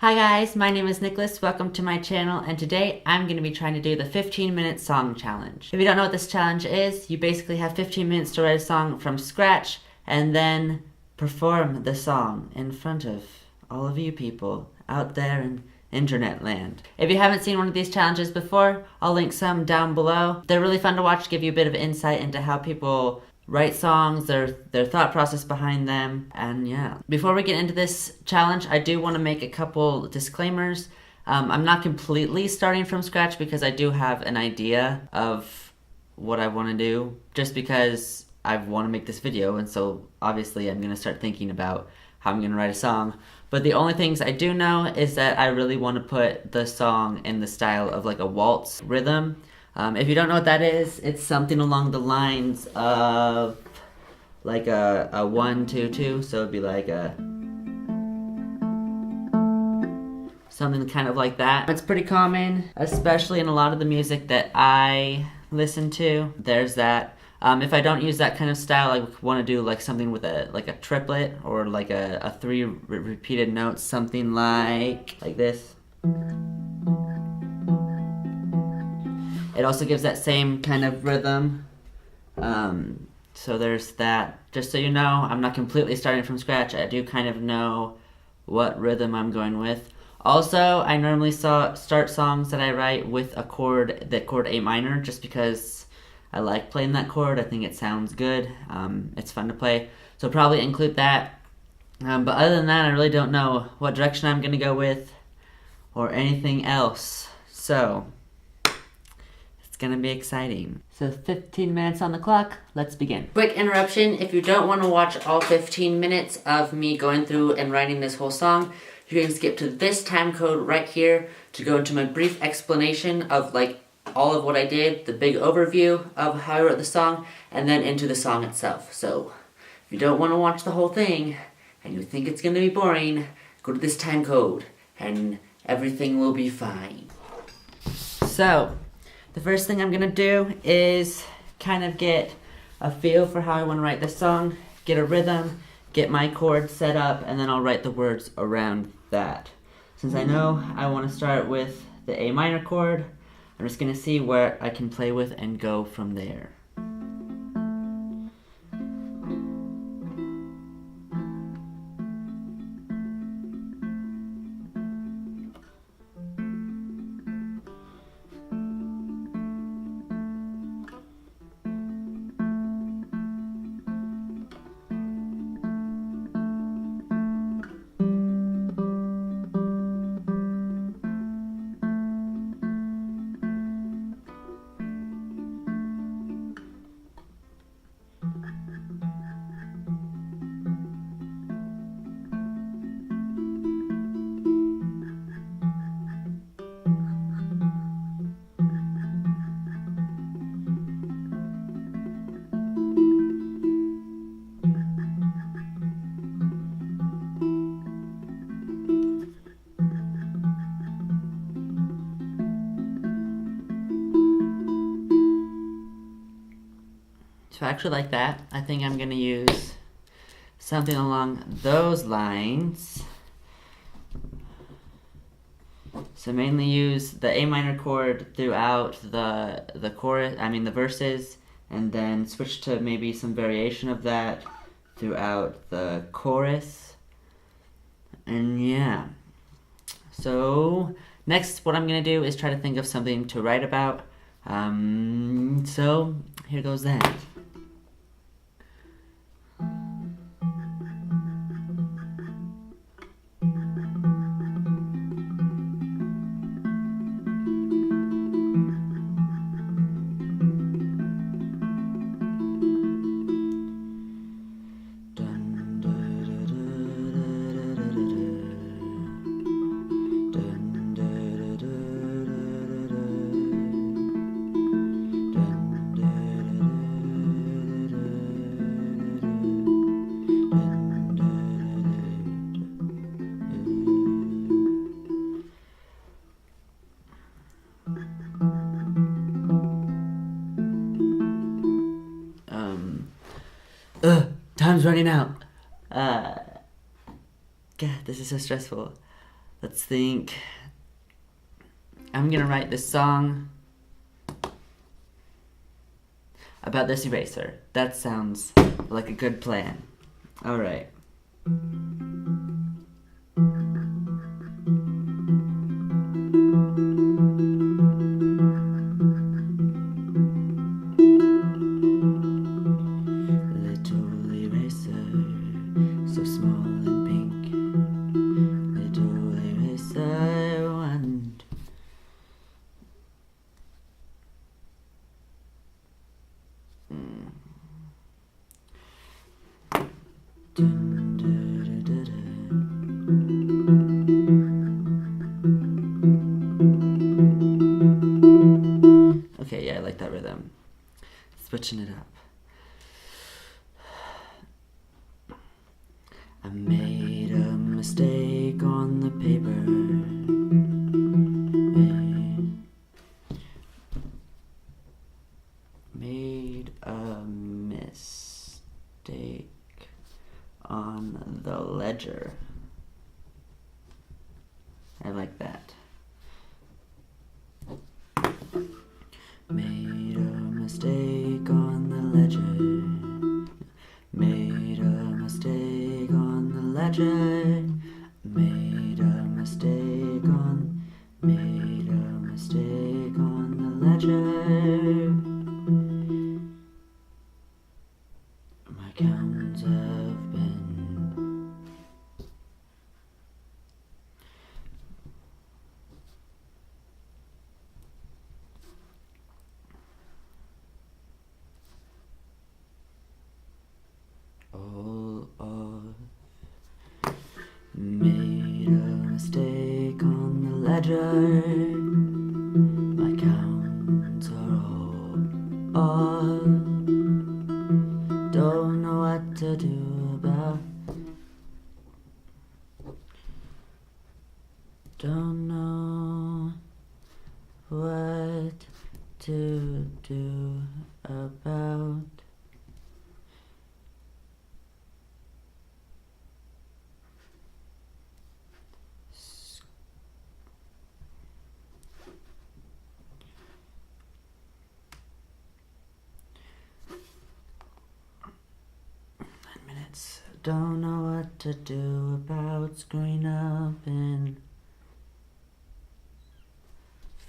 Hi guys, my name is Nicholas. Welcome to my channel, and today I'm going to be trying to do the 15-minute song challenge. If you don't know what this challenge is, you basically have 15 minutes to write a song from scratch and then perform the song in front of all of you people out there in internet land. If you haven't seen one of these challenges before, I'll link some down below. They're really fun to watch, give you a bit of insight into how people write songs, their thought process behind them, and yeah. Before we get into this challenge, I do want to make a couple disclaimers. I'm not completely starting from scratch because I do have an idea of what I want to do, just because I want to make this video, and so obviously I'm going to start thinking about how I'm going to write a song. But the only things I do know is that I really want to put the song in the style of like a waltz rhythm. If you don't know what that is, it's something along the lines of like a 1-2-2, so it'd be like a something kind of like that. It's pretty common, especially in a lot of the music that I listen to. There's that. If I don't use that kind of style, I want to do like something with a triplet or like a 3 repeated notes, something like this. It also gives that same kind of rhythm. So there's that. Just so you know, I'm not completely starting from scratch. I do kind of know what rhythm I'm going with. Also, I normally start songs that I write with the chord A minor, just because I like playing that chord. I think it sounds good. It's fun to play. So probably include that. But other than that, I really don't know what direction I'm going to go with or anything else. So it's gonna be exciting. So 15 minutes on the clock, let's begin. Quick interruption, if you don't want to watch all 15 minutes of me going through and writing this whole song, you can skip to this time code right here to go into my brief explanation of like all of what I did, the big overview of how I wrote the song, and then into the song itself. So if you don't want to watch the whole thing and you think it's gonna be boring, go to this time code and everything will be fine. So the first thing I'm going to do is kind of get a feel for how I want to write this song, get a rhythm, get my chord set up, and then I'll write the words around that. Since I know I want to start with the A minor chord, I'm just going to see where I can play with and go from there. So I actually like that. I think I'm going to use something along those lines. So mainly use the A minor chord throughout the chorus, the verses, and then switch to maybe some variation of that throughout the chorus. And yeah. So next what I'm going to do is try to think of something to write about. So here goes that. Time's running out. God, this is so stressful. Let's think. I'm gonna write this song about this eraser. That sounds like a good plan. Alright. Little eraser, so small and pink. Little eraser, and dun, da, da, da, da. Okay, yeah, I like that rhythm. Switching it up. I made a mistake on the paper. Made a mistake on the ledger. I like that. Made a mistake on the ledger. Made a mistake on the ledger. Made a mistake on. Made a mistake on the ledger. My counts have been. All of. Made a mistake on the ledger. My counts are all off. Don't know what to do about. Don't know what to do about. Don't know what to do about screwing up and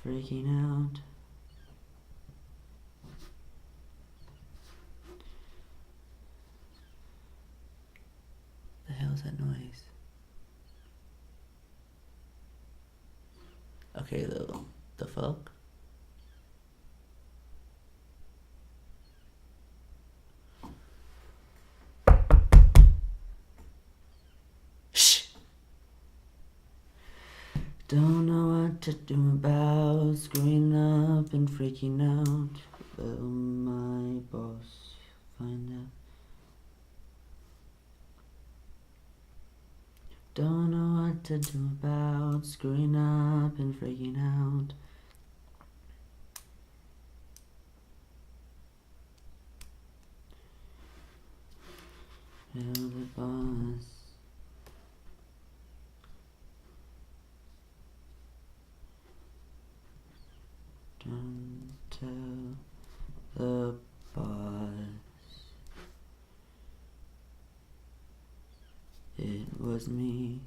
freaking out. The hell is that noise? Okay, the fuck? Don't know what to do about screwing up and freaking out. Will my boss find out? Don't know what to do about screwing up and freaking out. Will the boss? Don't tell the boss it was me.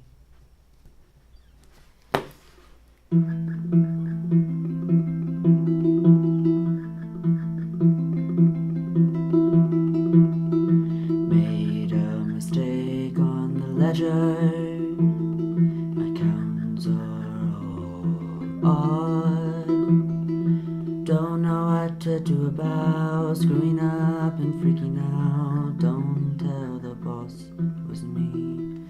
Made a mistake on the ledger. My counts are all odd. Don't know what to do about screwing up and freaking out. Don't tell the boss it was me.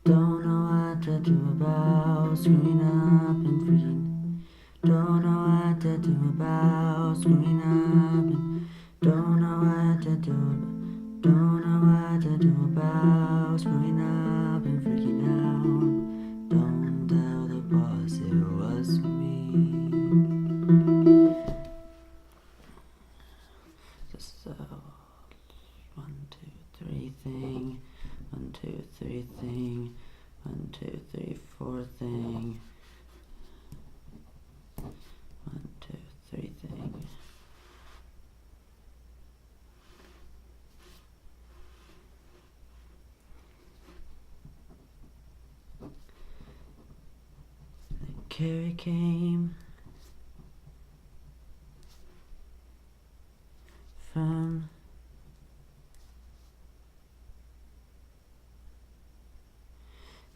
Don't know what to do about screwing up and freaking. Don't know what to do about screwing up and don't know what to do. Don't know what to do about screwing up and freaking out. Don't tell the boss it was me. Just 1, 2, 3 thing. 1, 2, 3 thing. 1, 2, 3, 4 thing. 1, 2, 3 thing. Then Carrie came from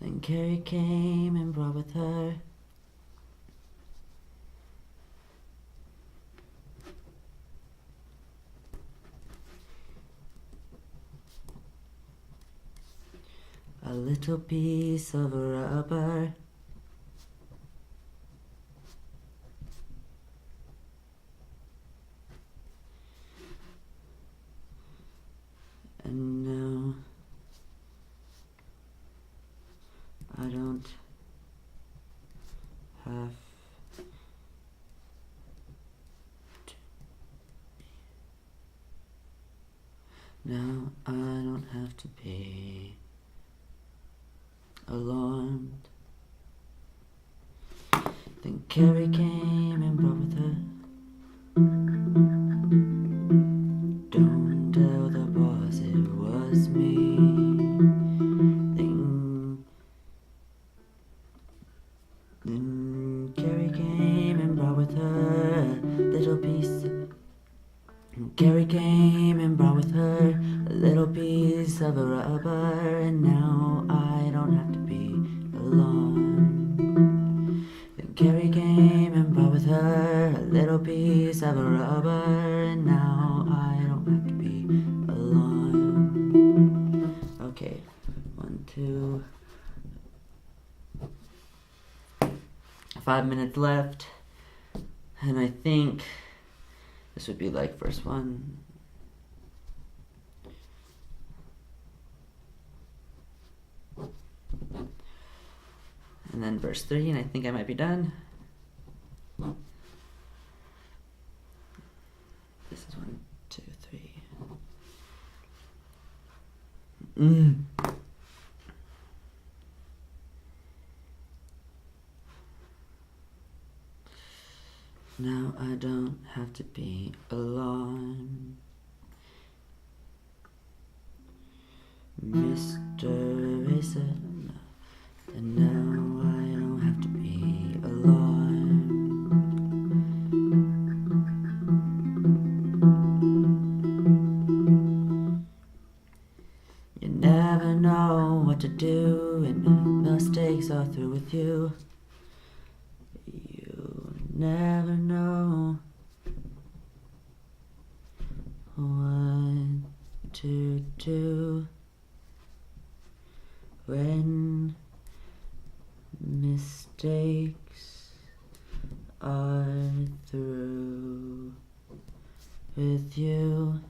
Then Carrie came and brought with her a little piece of rubber. And now I don't have to Now I don't have to be alarmed. Then Carrie came and brought with her. Don't tell the boss it was me. Then Carrie came and brought with her a little piece. Carrie came and brought with her a little piece of a rubber, and now I don't have to be alone. Then Carrie came and brought with her a little piece of a rubber, and now I don't have to be alone. Okay, 1, 2. 5 minutes left, and I think this would be like verse 1. And then verse 3, and I think I might be done. This is 1, 2, 3. Now I don't have to be alone. Mr. Racer, and now I don't have to be alone. You never know what to do, and mistakes are through with you. Never know what to do when mistakes are through with you.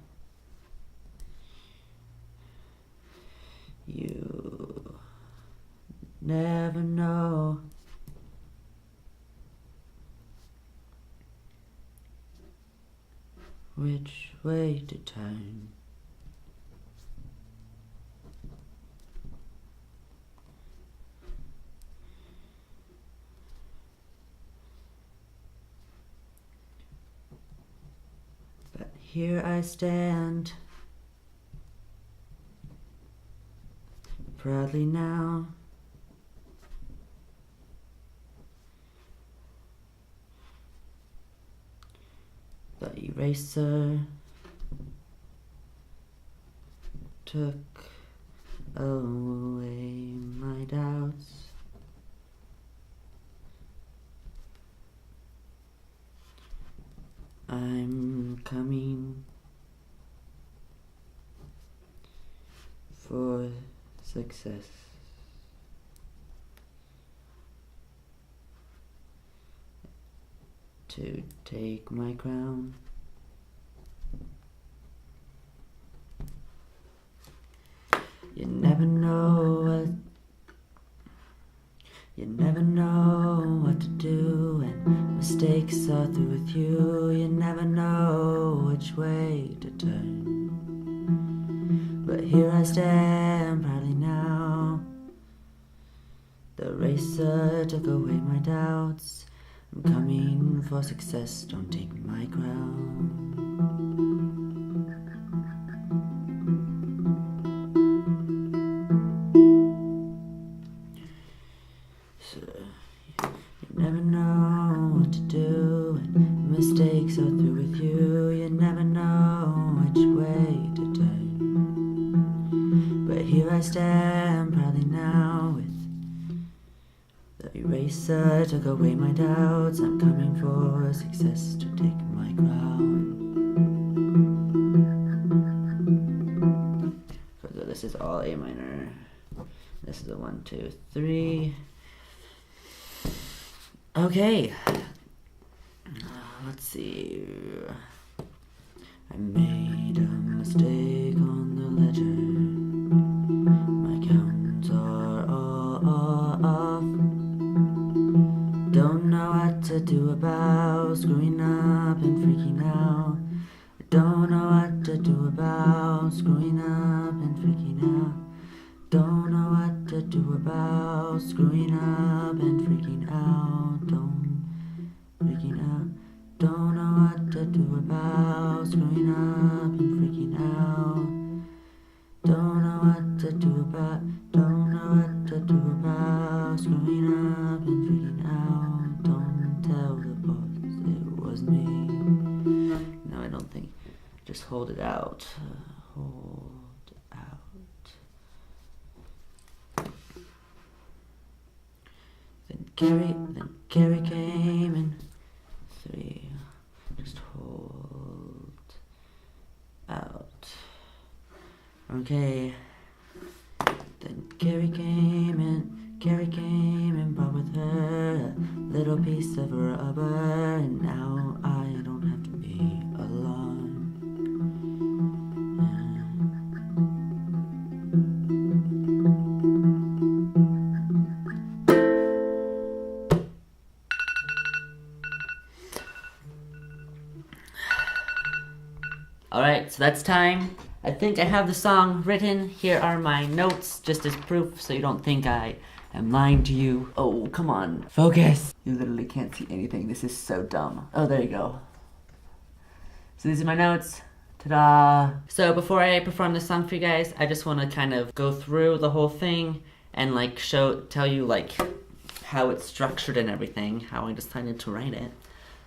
You never know which way to turn. But here I stand, proudly now. The eraser took away my doubts. I'm coming for success. To take my crown. You never know what to do, and mistakes are through with you. You never know which way to turn. But here I stand proudly now. The race eraser took away my doubts. I'm coming for success, don't take my crown. So, you never know what to do when mistakes are through with you. You never know which way to turn. But here I stand proudly now with the eraser took away my doubts. I'm coming for success to take my crown. So this is all A minor. This is a 1, 2, 3. Okay. Let's see. I made a mistake on the ledger. My counts are all off. Don't know what to do about screwing up and freaking out. I don't know what to do about screwing up and freaking out. Don't know what to do about screwing up and freaking out. Freaking out. Don't know what to do about screwing up and freaking out. Don't know what to do about screwing up and freaking out. Don't tell the boss it was me. No, I don't think. Just hold it out. Hold out. Then Carrie came in 3. Just hold out. Okay. Then Carrie came in, brought with her a little piece of rubber, and now I don't have to be alone. Alright, so that's time. I think I have the song written. Here are my notes, just as proof, so you don't think I am lying to you. Oh, come on. Focus! You literally can't see anything. This is so dumb. Oh, there you go. So these are my notes. Ta-da! So before I perform this song for you guys, I just want to kind of go through the whole thing and like tell you like how it's structured and everything, how I decided to write it.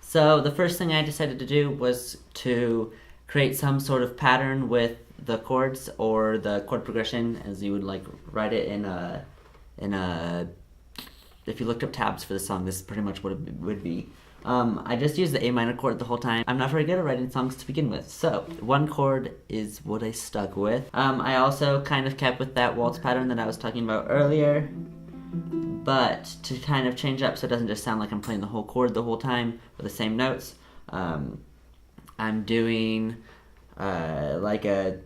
So the first thing I decided to do was to create some sort of pattern with the chords or the chord progression, as you would like write it in a if you looked up tabs for the song, this is pretty much what it would be. I just used the A minor chord the whole time. I'm not very good at writing songs to begin with, so one chord is what I stuck with. I also kind of kept with that waltz pattern that I was talking about earlier, but to kind of change up so it doesn't just sound like I'm playing the whole chord the whole time with the same notes, I'm doing like I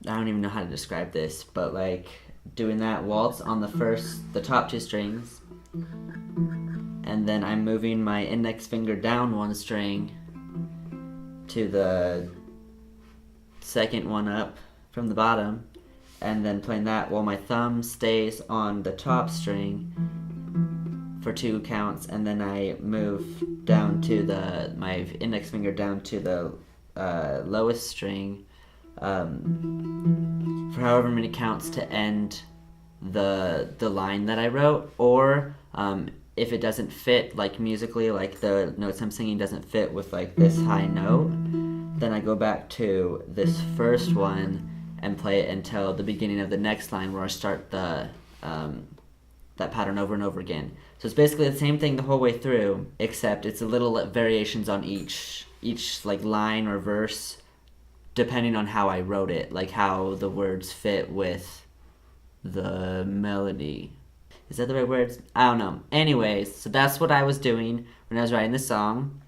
don't even know how to describe this, but like doing that waltz on the top 2 strings, and then I'm moving my index finger down 1 string to the second one up from the bottom, and then playing that while my thumb stays on the top string for 2 counts, and then I move down to my index finger down to the lowest string for however many counts to end the line that I wrote, or if it doesn't fit like musically, like the notes I'm singing doesn't fit with like this high note, then I go back to this first one and play it until the beginning of the next line where I start that pattern over and over again. So it's basically the same thing the whole way through, except it's a little variations on each like line or verse, depending on how I wrote it, like how the words fit with the melody. Is that the right words? I don't know. Anyways, so that's what I was doing when I was writing this song.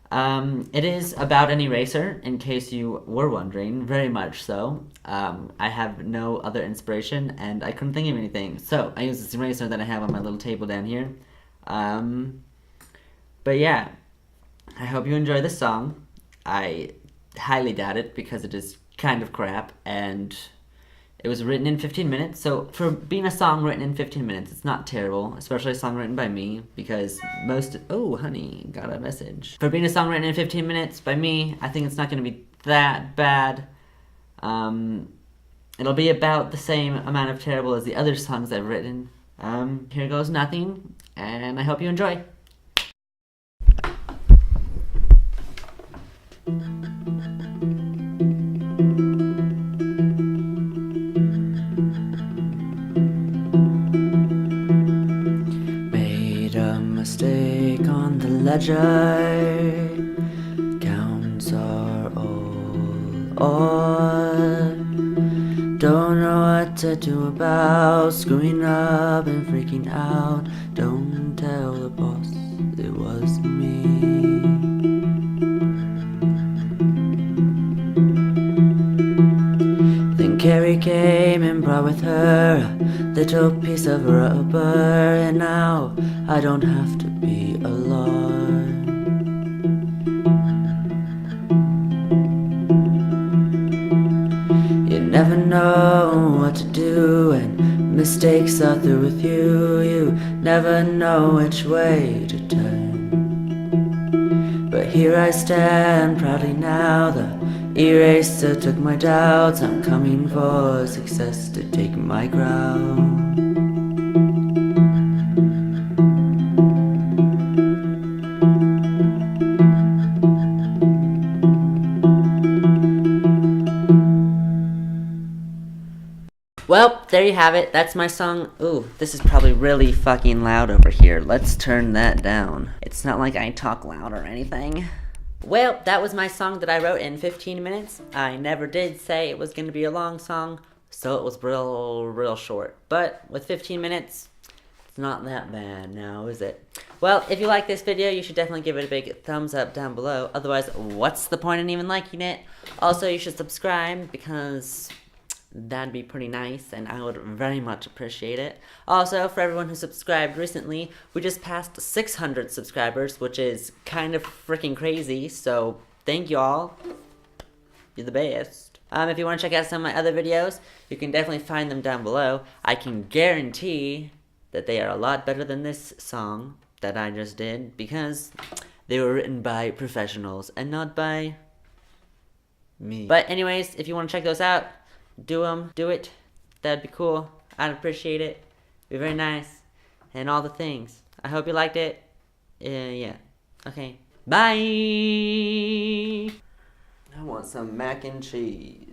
It is about an eraser, in case you were wondering, very much so. I have no other inspiration, and I couldn't think of anything. So I use this eraser that I have on my little table down here. But yeah, I hope you enjoy this song. I highly doubt it, because it is kind of crap, and It was written in 15 minutes, so for being a song written in 15 minutes, it's not terrible, especially a song written by me, because oh, honey, got a message. For being a song written in 15 minutes by me, I think it's not going to be that bad. It'll be about the same amount of terrible as the other songs I've written. Here goes nothing, and I hope you enjoy. Made a mistake on the ledger. Counts are all odd. Don't know what to do about screwing up and freaking out. Don't tell the boss it was me. Then Carrie came and brought with her a little piece of rubber, and now I don't have to be alarmed. You never know what to do when mistakes are through with you. You never know which way to turn. But here I stand proudly now. The eraser took my doubts. I'm coming for success to take my ground. Well, there you have it. That's my song. Ooh, this is probably really fucking loud over here. Let's turn that down. It's not like I talk loud or anything. Well, that was my song that I wrote in 15 minutes. I never did say it was going to be a long song, so it was real short. But with 15 minutes, it's not that bad now, is it? Well, if you like this video, you should definitely give it a big thumbs up down below. Otherwise, what's the point in even liking it? Also, you should subscribe because that'd be pretty nice, and I would very much appreciate it. Also, for everyone who subscribed recently, we just passed 600 subscribers, which is kind of freaking crazy, so thank you all. You're the best. If you want to check out some of my other videos, you can definitely find them down below. I can guarantee that they are a lot better than this song that I just did, because they were written by professionals and not by me. But anyways, if you want to check those out, do it. That'd be cool. I'd appreciate it. Be very nice. And all the things. I hope you liked it. Yeah. Okay. Bye! I want some mac and cheese.